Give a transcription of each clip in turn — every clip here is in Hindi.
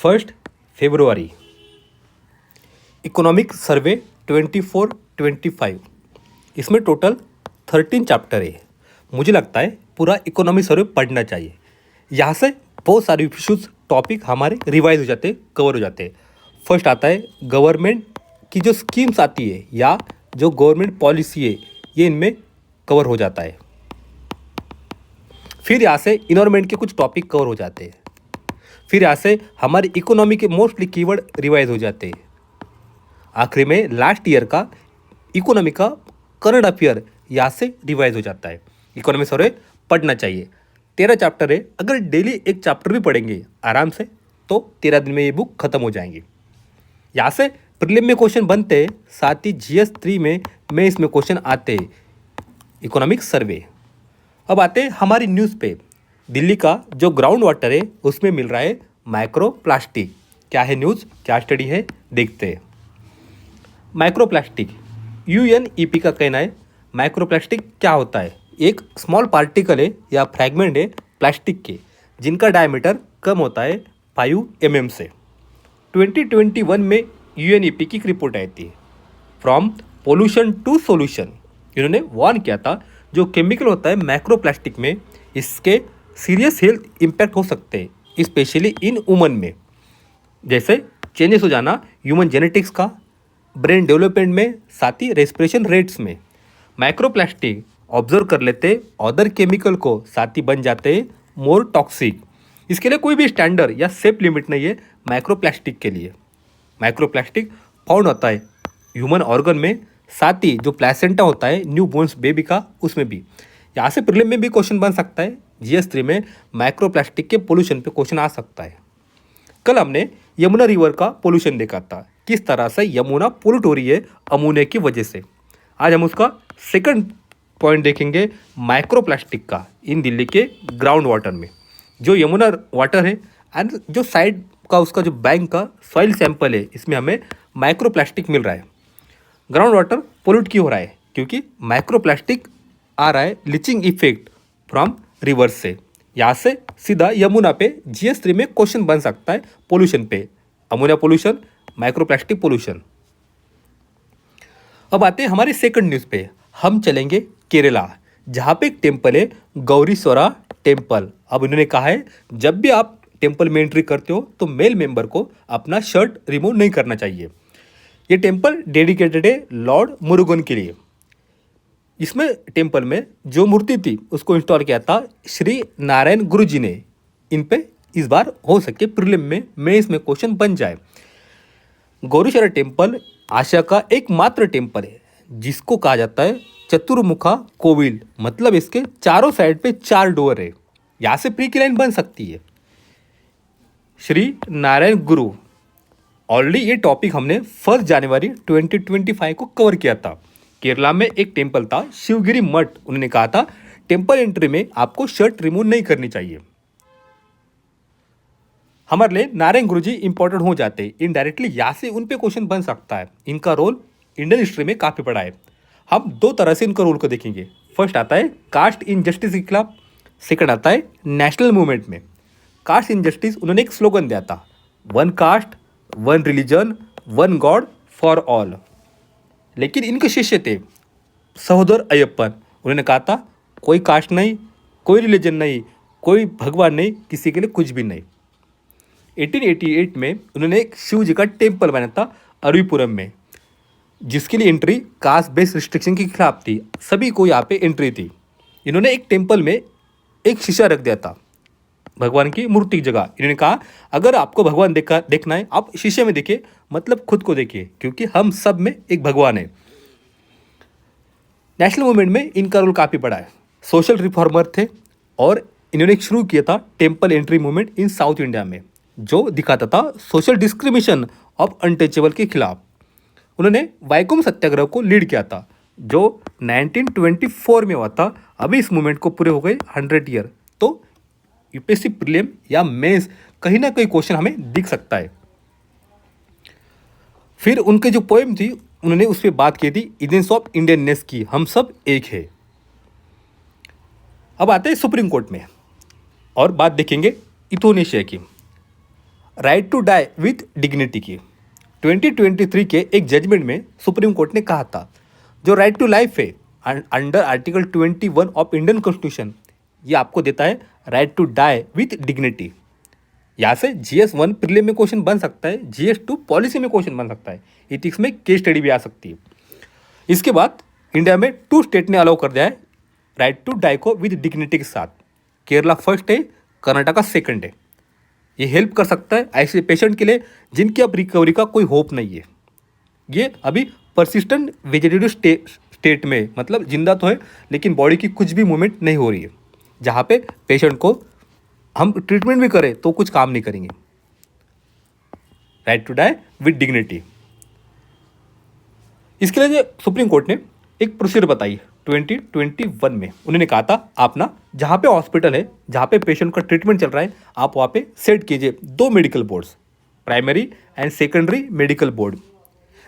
1 फरवरी इकोनॉमिक सर्वे 24-25। इसमें टोटल 13 चैप्टर है। मुझे लगता है पूरा इकोनॉमिक सर्वे पढ़ना चाहिए। यहाँ से बहुत सारे इश्यूज टॉपिक हमारे रिवाइज हो जाते, कवर हो जाते हैं। फर्स्ट आता है गवर्नमेंट की जो स्कीम्स आती है या जो गवर्नमेंट पॉलिसी है, ये इनमें कवर हो जाता है। फिर यहाँ से इन्वायरमेंट के कुछ टॉपिक कवर हो जाते हैं। फिर यहाँ से हमारी इकोनॉमी के मोस्टली कीवर्ड रिवाइज हो जाते हैं। आखिरी में लास्ट ईयर का इकोनॉमी का करंट अफेयर यहाँ से रिवाइज हो जाता है। इकोनॉमी सर्वे पढ़ना चाहिए। 13 चैप्टर है। अगर डेली एक चैप्टर भी पढ़ेंगे आराम से तो 13 दिन में ये बुक खत्म हो जाएंगी। यहाँ से प्रीलिम में क्वेश्चन बनते हैं, साथ ही GS 3 में इसमें क्वेश्चन आते हैं इकोनॉमिक सर्वे। अब आते हैं हमारी न्यूज़ पे। दिल्ली का जो ग्राउंड वाटर है उसमें मिल रहा है माइक्रो प्लास्टिक। क्या है न्यूज़, क्या स्टडी है, देखते हैं। माइक्रो प्लास्टिक, UNEP का कहना है माइक्रो प्लास्टिक क्या होता है। एक स्मॉल पार्टिकल है या फ्रैगमेंट है प्लास्टिक के जिनका डायमीटर कम होता है 5 mm से। 2021 में UNEP की एक रिपोर्ट आई थी, फ्रॉम पोल्यूशन टू सोल्यूशन। इन्होंने वार्न किया था जो केमिकल होता है माइक्रो प्लास्टिक में, इसके सीरियस हेल्थ इम्पैक्ट हो सकते हैं, स्पेशली इन वुमन में, जैसे चेंजेस हो जाना ह्यूमन जेनेटिक्स का, ब्रेन डेवलपमेंट में, साथ ही रेस्पिरेशन रेट्स में। माइक्रो प्लास्टिक ऑब्जर्व कर लेते अदर केमिकल को, साथ ही बन जाते हैं मोर टॉक्सिक। इसके लिए कोई भी स्टैंडर्ड या सेफ लिमिट नहीं है माइक्रो प्लास्टिक के लिए। माइक्रो प्लास्टिक फाउंड होता है ह्यूमन ऑर्गन में, साथ ही जो प्लेसेंटा होता है न्यू बोर्न्स बेबी का, उसमें भी। यहाँ से प्रीलिम में भी क्वेश्चन बन सकता है। GS 3 में माइक्रो प्लास्टिक के पोल्यूशन पे क्वेश्चन आ सकता है। कल हमने यमुना रिवर का पोल्यूशन देखा था, किस तरह से यमुना पोल्यूट हो रही है अमोनिया की वजह से। आज हम उसका सेकंड पॉइंट देखेंगे माइक्रो प्लास्टिक का इन दिल्ली के ग्राउंड वाटर में। जो यमुना वाटर है एंड जो साइड का उसका जो बैंक का सॉइल सैंपल है, इसमें हमें माइक्रो प्लास्टिक मिल रहा है। ग्राउंड वाटर पोल्यूट क्यों हो रहा है? क्योंकि माइक्रो प्लास्टिक आ रहा है लीचिंग इफेक्ट फ्रॉम रिवर्स से। यहाँ से सीधा यमुना पे GS 3 में क्वेश्चन बन सकता है पोल्यूशन पे, ammonia pollution, micro plastic pollution. अब आते हैं हमारे सेकंड न्यूज़ पे। हम चलेंगे केरला, जहाँ पे एक टेम्पल है गौरीश्वरा टेम्पल। अब इन्होंने कहा है जब भी आप टेम्पल में एंट्री करते हो तो मेल मेंबर को अपना शर्ट रिमूव नहीं करना चाहिए। ये टेम्पल डेडिकेटेड है लॉर्ड मुरुगन के लिए। इसमें टेम्पल में जो मूर्ति थी उसको इंस्टॉल किया था श्री नारायण गुरु जी ने। इन पे इस बार हो सके प्रीलिम में इसमें क्वेश्चन बन जाए। गौरीश्वरा टेम्पल आसिया का एकमात्र टेम्पल है जिसको कहा जाता है चतुर्मुखा कोविल, मतलब इसके चारों साइड पे 4 डोर है। यहाँ से प्री की लाइन बन सकती है श्री नारायण गुरु। ऑलरेडी ये टॉपिक हमने 1 जनवरी 2025 को कवर किया था। केरला में एक टेम्पल था शिवगिरी मठ। उन्होंने कहा था टेम्पल एंट्री में आपको शर्ट रिमूव नहीं करनी चाहिए। हमारे लिए नारायण गुरुजी इंपॉर्टेंट हो जाते हैं इनडायरेक्टली। यहाँ से उन पे क्वेश्चन बन सकता है। इनका रोल इंडियन हिस्ट्री में काफ़ी बड़ा है। हम 2 तरह से इनका रोल को देखेंगे। फर्स्ट आता है कास्ट इनजस्टिस के खिलाफ, सेकंड आता है नेशनल मूवमेंट में। कास्ट इनजस्टिस, उन्होंने एक स्लोगन दिया था, 1 caste 1 religion 1 god for all. लेकिन इनके शिष्य थे सहोदर अयप्पन। उन्होंने कहा था कोई कास्ट नहीं, कोई रिलीजन नहीं, कोई भगवान नहीं, किसी के लिए कुछ भी नहीं। 1888 में उन्होंने एक शिव जी का टेम्पल बनाया था अरविपुरम में, जिसके लिए एंट्री कास्ट बेस्ड रिस्ट्रिक्शन के खिलाफ थी। सभी को यहाँ पे एंट्री थी। इन्होंने एक टेम्पल में एक शीशा रख दिया था भगवान की मूर्ति की जगह। इन्होंने कहा अगर आपको भगवान देखना है आप शीशे में देखिए, मतलब खुद को देखिए, क्योंकि हम सब में एक भगवान है। नेशनल मूवमेंट में इनका रोल काफ़ी बड़ा है। सोशल रिफॉर्मर थे और इन्होंने शुरू किया था temple entry movement in south India में, जो दिखाता था सोशल डिस्क्रिमिनेशन ऑफ अनटचेबल के खिलाफ। उन्होंने वैकोम सत्याग्रह को लीड किया था जो 1924 में हुआ था। अभी इस मूवमेंट को पूरे हो गए 100 ईयर। तो UPSC प्रीलिम या मेंस कहीं ना कहीं क्वेश्चन हमें दिख सकता है। फिर उनके जो पोएम थी उन्होंने उस पर बात की थी इडेंस ऑफ इंडियननेस की, हम सब एक है। अब आते हैं सुप्रीम कोर्ट में और बात देखेंगे इथोनेशिया की। Right to die with dignity की। 2023 के एक जजमेंट में सुप्रीम कोर्ट ने कहा था जो राइट टू लाइफ है under article 21 of Indian constitution, ये आपको देता है right to die with dignity. यहाँ से GS1 प्रीलिम में क्वेश्चन बन सकता है, GS2 पॉलिसी में क्वेश्चन बन सकता है, इथिक्स में केस स्टडी भी आ सकती है। इसके बाद इंडिया में 2 स्टेट ने अलाउ कर दिया है राइट टू डाई को विद डिग्निटी के साथ। केरला फर्स्ट है, कर्नाटका सेकंड है। ये हेल्प कर सकता है ऐसे पेशेंट के लिए जिनकी अब रिकवरी का कोई होप नहीं है। ये अभी परसिस्टेंट वेजिटेटिव स्टेट में, मतलब जिंदा तो है लेकिन बॉडी की कुछ भी मूवमेंट नहीं हो रही है, जहाँ पे पेशेंट को हम ट्रीटमेंट भी करें तो कुछ काम नहीं करेंगे। Right to die with dignity. इसके लिए सुप्रीम कोर्ट ने एक प्रोसीजर बताई 2021 में। उन्होंने कहा था आप ना जहाँ पे हॉस्पिटल है, जहाँ पे पेशेंट का ट्रीटमेंट चल रहा है, आप वहाँ पे सेट कीजिए 2 medical boards, primary and secondary medical board,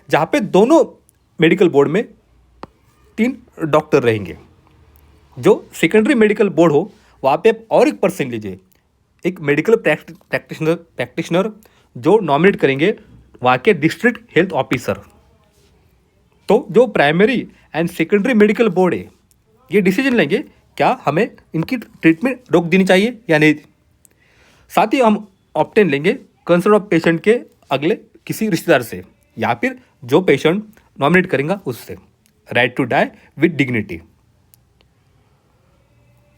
जहाँ पे दोनों मेडिकल बोर्ड में 3 डॉक्टर रहेंगे। जो सेकेंडरी मेडिकल बोर्ड हो वहाँ पे आप और एक पर्सन लीजिए, एक मेडिकल प्रैक्टिशनर जो नॉमिनेट करेंगे वहाँ के डिस्ट्रिक्ट हेल्थ ऑफिसर। तो जो primary and secondary medical board है ये डिसीजन लेंगे क्या हमें इनकी ट्रीटमेंट रोक देनी चाहिए या नहीं। साथ ही हम ऑप्टेन लेंगे कंसर्न ऑफ पेशेंट के अगले किसी रिश्तेदार से या फिर जो पेशेंट नॉमिनेट करेंगे उससे। Right to die with dignity.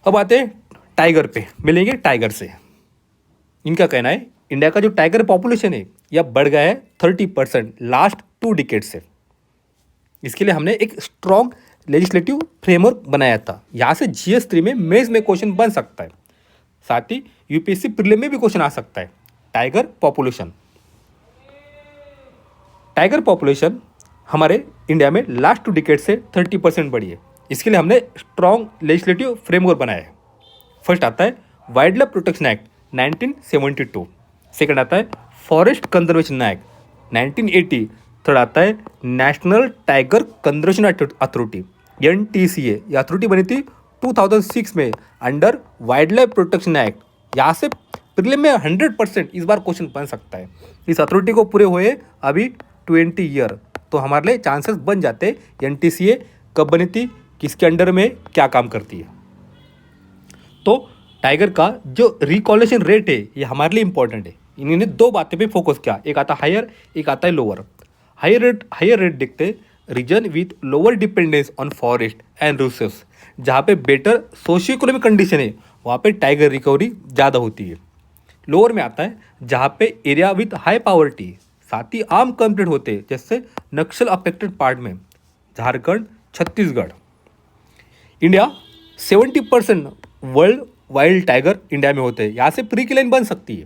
अब आते हैं टाइगर पे, मिलेंगे टाइगर से। इनका कहना है इंडिया का जो टाइगर पॉपुलेशन है यह बढ़ गया है 30% लास्ट 2 डिकेड से। इसके लिए हमने एक स्ट्रॉन्ग लेजिस्लेटिव फ्रेमवर्क बनाया था। यहाँ से GS3 में मेंस में क्वेश्चन बन सकता है, साथ ही UPSC प्रीलिम में भी क्वेश्चन आ सकता है। टाइगर पॉपुलेशन हमारे इंडिया में लास्ट 2 डिकेड से 30% बढ़ी है। इसके लिए हमने स्ट्रॉन्ग लेजिस्लेटिव फ्रेमवर्क बनाया है। फर्स्ट आता है wild life protection act 1972, second आता है फॉरेस्ट कंजर्वेशन एक्ट 1980, थर्ड आता है national tiger conservation authority NTCA। ये अथॉरिटी बनी थी 2006 में under wild life protection act. यहाँ से प्रीलिम में 100% इस बार क्वेश्चन बन सकता है। इस अथॉरिटी को पूरे हुए अभी 20 ईयर, तो हमारे लिए चांसेस बन जाते हैं। NTCA कब बनी थी, किसके अंडर में, क्या काम करती है। तो टाइगर का जो रिकॉलेशन रेट है ये हमारे लिए इंपॉर्टेंट है। इन्होंने 2 बातें पे फोकस किया, एक आता है हायर, एक आता है लोअर। हायर रेट देखते region with lower dependence on forest and resource, जहाँ पे बेटर सोशियो इकोनॉमिक कंडीशन है वहाँ पे टाइगर रिकवरी ज़्यादा होती है। लोअर में आता है जहाँ पे एरिया विथ हाई पावर्टी, साथ ही आर्म कॉन्फ्लिक्ट होते हैं, जैसे नक्सल अफेक्टेड पार्ट में Jharkhand, Chhattisgarh. India 70% world wild tiger India में होते हैं। यहाँ से प्री की लाइन बन सकती है।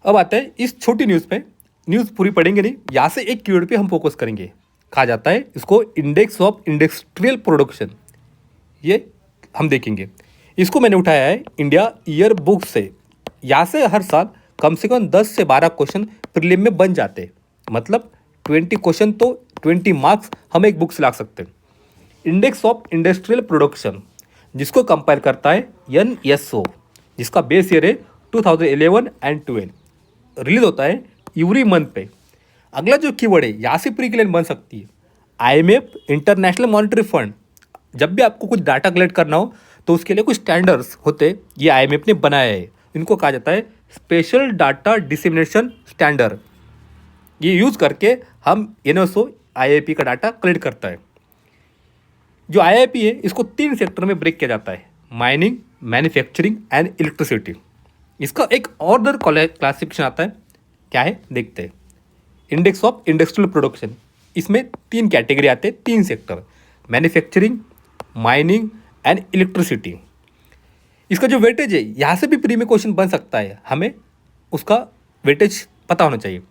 अब आते हैं इस छोटी न्यूज़ पे, न्यूज़ पूरी पढ़ेंगे नहीं, यहाँ से एक कीवर्ड पे हम फोकस करेंगे। कहा जाता है इसको इंडेक्स ऑफ इंडस्ट्रियल प्रोडक्शन। ये हम देखेंगे। इसको मैंने उठाया है इंडिया ईयर बुक से। यहाँ से हर साल कम से कम 10 से 12 क्वेश्चन प्रीलिम में बन जाते हैं। मतलब 20 क्वेश्चन तो 20 मार्क्स हम एक बुक से ला सकते हैं। इंडेक्स ऑफ इंडस्ट्रियल प्रोडक्शन जिसको कंपेयर करता है NSO, जिसका बेस ईयर है 2011 एंड 12, रिलीज होता है एवरी मंथ पे। अगला जो कीवर्ड है यहाँ से प्री की लाइन बन सकती है IMF, इंटरनेशनल मॉनेटरी फंड। जब भी आपको कुछ डाटा कलेक्ट करना हो तो उसके लिए कुछ स्टैंडर्ड्स होते हैं, ये IMF ने बनाया है। इनको कहा जाता है स्पेशल डाटा डिसेमिनेशन स्टैंडर्ड। ये यूज़ करके हम NSO IIP का डाटा कलेक्ट करता है। जो IIP है इसको 3 सेक्टर में ब्रेक किया जाता है, माइनिंग, मैन्युफैक्चरिंग एंड इलेक्ट्रिसिटी। इसका एक ऑर्डर क्लासिफिकेशन आता है, क्या है देखते हैं। इंडेक्स ऑफ इंडस्ट्रियल प्रोडक्शन, इसमें 3 कैटेगरी आते हैं, 3 sector, manufacturing, mining and electricity. इसका जो वेटेज है यहाँ से भी प्री में क्वेश्चन बन सकता है, हमें उसका वेटेज पता होना चाहिए।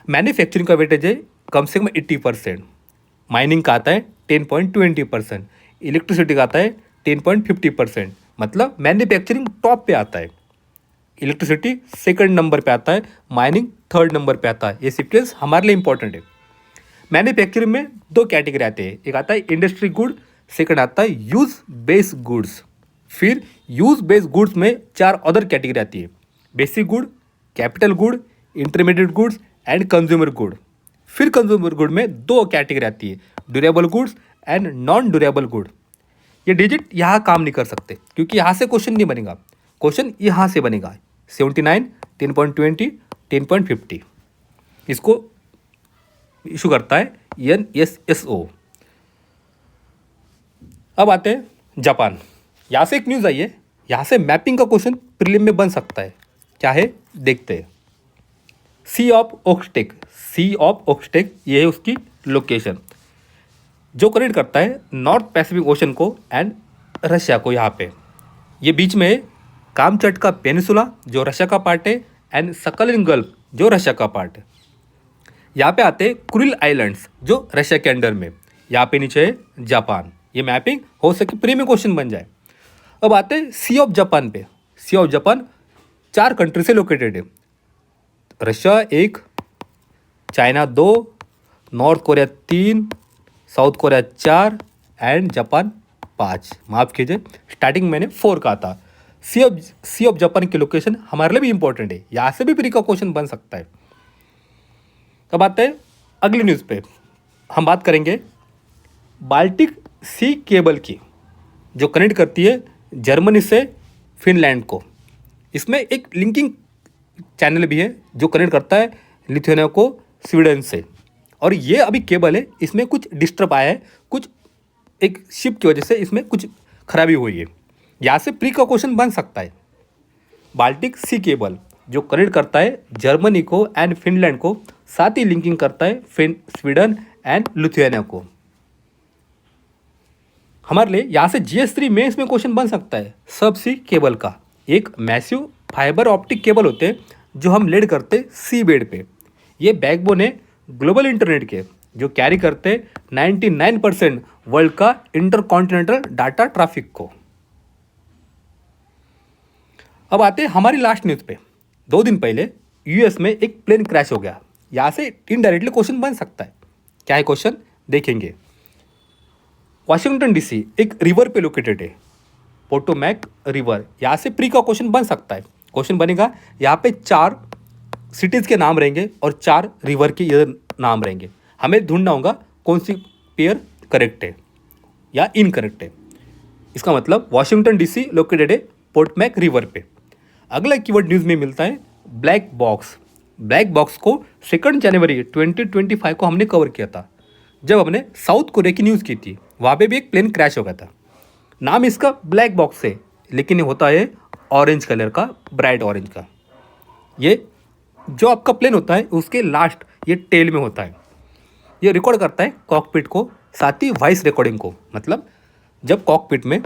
मैन्युफैक्चरिंग का वेटेज है कम से कम 80%, माइनिंग का आता है 10.20%, इलेक्ट्रिसिटी का आता है 10.50%। मतलब मैन्युफैक्चरिंग टॉप पे आता है, इलेक्ट्रिसिटी सेकंड नंबर पे आता है, माइनिंग थर्ड नंबर पे आता है। ये सीक्वेंस हमारे लिए इंपॉर्टेंट है। मैन्युफैक्चरिंग में 2 कैटेगरी आते हैं, एक आता है इंडस्ट्री गुड, सेकंड आता है यूज बेस्ड गुड्स। फिर यूज बेस्ड गुड्स में 4 अदर कैटेगरी आती है, basic good, capital good, intermediate goods and consumer good. फिर कंज्यूमर गुड में दो कैटेगरी आती है, durable goods and non durable good. ये डिजिट यहाँ काम नहीं कर सकते क्योंकि यहाँ से क्वेश्चन नहीं बनेगा, क्वेश्चन यहाँ से बनेगा 79, 10.20, 10.50। इसको इशू करता है NSSO। अब आते हैं जापान। यहाँ से एक न्यूज़ आई है, यहाँ से मैपिंग का क्वेश्चन प्रीलिम में बन सकता है। क्या है देखते हैं। सी ऑफ ओक्सटेक ये है उसकी लोकेशन, जो कनेक्ट करता है नॉर्थ पैसिफिक ओशन को एंड रशिया को। यहाँ पे ये बीच में है कामचटका पेनिसुला जो रशिया का पार्ट है एंड सकलिन गल्फ जो रशिया का पार्ट है। यहाँ पे आते हैं कुरिल आइलैंड्स जो रशिया के अंडर में। यहाँ पे नीचे है जापान। ये मैपिंग हो सके प्री में क्वेश्चन बन जाए। अब आते हैं सी ऑफ जापान पे। सी ऑफ जापान 4 कंट्री से लोकेटेड है, Russia 1, China 2, north Korea 3, south Korea 4 and Japan 5। माफ़ कीजिए, स्टार्टिंग मैंने 4 कहा था। सी ऑफ जापान की लोकेशन हमारे लिए भी इंपॉर्टेंट है, यहाँ से भी प्री का क्वेश्चन बन सकता है। अब आते हैं अगली न्यूज़ पे। हम बात करेंगे बाल्टिक सी केबल की, जो कनेक्ट करती है जर्मनी से फिनलैंड को। इसमें एक लिंकिंग चैनल भी है जो कनेक्ट करता है लिथुआनिया को स्वीडन से। और ये अभी केबल है, इसमें कुछ डिस्टर्ब आया है, कुछ एक शिप की वजह से इसमें कुछ खराबी हुई है। यहाँ से प्री का क्वेश्चन बन सकता है। बाल्टिक सी केबल जो कनेक्ट करता है जर्मनी को एंड फिनलैंड को, साथ ही लिंकिंग करता है स्वीडन एंड लिथुआनिया को। हमारे लिए यहाँ से GS3 में इसमें क्वेश्चन बन सकता है सब सी केबल का। एक मैसिव फाइबर ऑप्टिक केबल होते हैं जो हम लेड करते सी बेड पे। ये बैकबोन है ग्लोबल इंटरनेट के, जो कैरी करते 99% वर्ल्ड का इंटरकॉन्टिनेंटल डाटा ट्रैफिक को। अब आते हैं हमारी लास्ट न्यूज़ पे। 2 दिन पहले US में एक प्लेन क्रैश हो गया। यहाँ से इनडायरेक्टली क्वेश्चन बन सकता है। क्या है क्वेश्चन देखेंगे। वाशिंगटन DC एक रिवर पे लोकेटेड है, पोटोमैक रिवर। यहाँ से प्री का क्वेश्चन बन सकता है। क्वेश्चन बनेगा, यहाँ पे 4 सिटीज़ के नाम रहेंगे और 4 रिवर के ये नाम रहेंगे। हमें ढूंढना होगा कौन सी पेयर करेक्ट है या इनकरेक्ट है। इसका मतलब वाशिंगटन DC लोकेटेड है पोटोमैक रिवर पे। अगला कीवर्ड न्यूज़ में मिलता है ब्लैक बॉक्स। ब्लैक बॉक्स को 2 जनवरी 2025 को हमने कवर किया था, जब हमने साउथ कोरिया की न्यूज़ की थी। वहाँ पे भी एक प्लेन क्रैश हो गया था। नाम इसका ब्लैक बॉक्स है, लेकिन ये होता है ऑरेंज कलर का, ब्राइट ऑरेंज का। ये जो आपका प्लेन होता है उसके लास्ट ये टेल में होता है। ये रिकॉर्ड करता है कॉकपिट को, साथ ही वॉइस रिकॉर्डिंग को। मतलब जब कॉकपिट में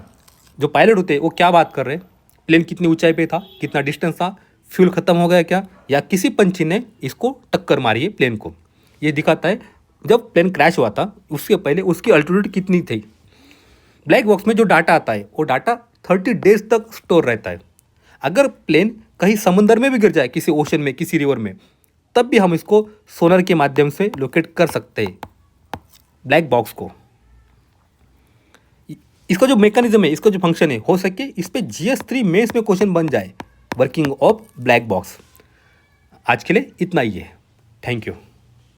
जो पायलट होते हैं वो क्या बात कर रहे हैं, प्लेन कितनी ऊंचाई पे था, कितना डिस्टेंस था, फ्यूल ख़त्म हो गया क्या, या किसी पंछी ने इसको टक्कर मारी है प्लेन को। ये दिखाता है जब प्लेन क्रैश हुआ था उसके पहले उसकी अल्टीट्यूड कितनी थी। ब्लैक बॉक्स में जो डाटा आता है वो डाटा 30 डेज तक स्टोर रहता है। अगर प्लेन कहीं समुंदर में भी गिर जाए, किसी ओशन में, किसी रिवर में, तब भी हम इसको सोनार के माध्यम से लोकेट कर सकते हैं ब्लैक बॉक्स को। इसका जो मैकेनिज्म है, इसका जो फंक्शन है, हो सके इस पर GS3 मेंस में क्वेश्चन बन जाए, वर्किंग ऑफ ब्लैक बॉक्स। आज के लिए इतना ही है। Thank you.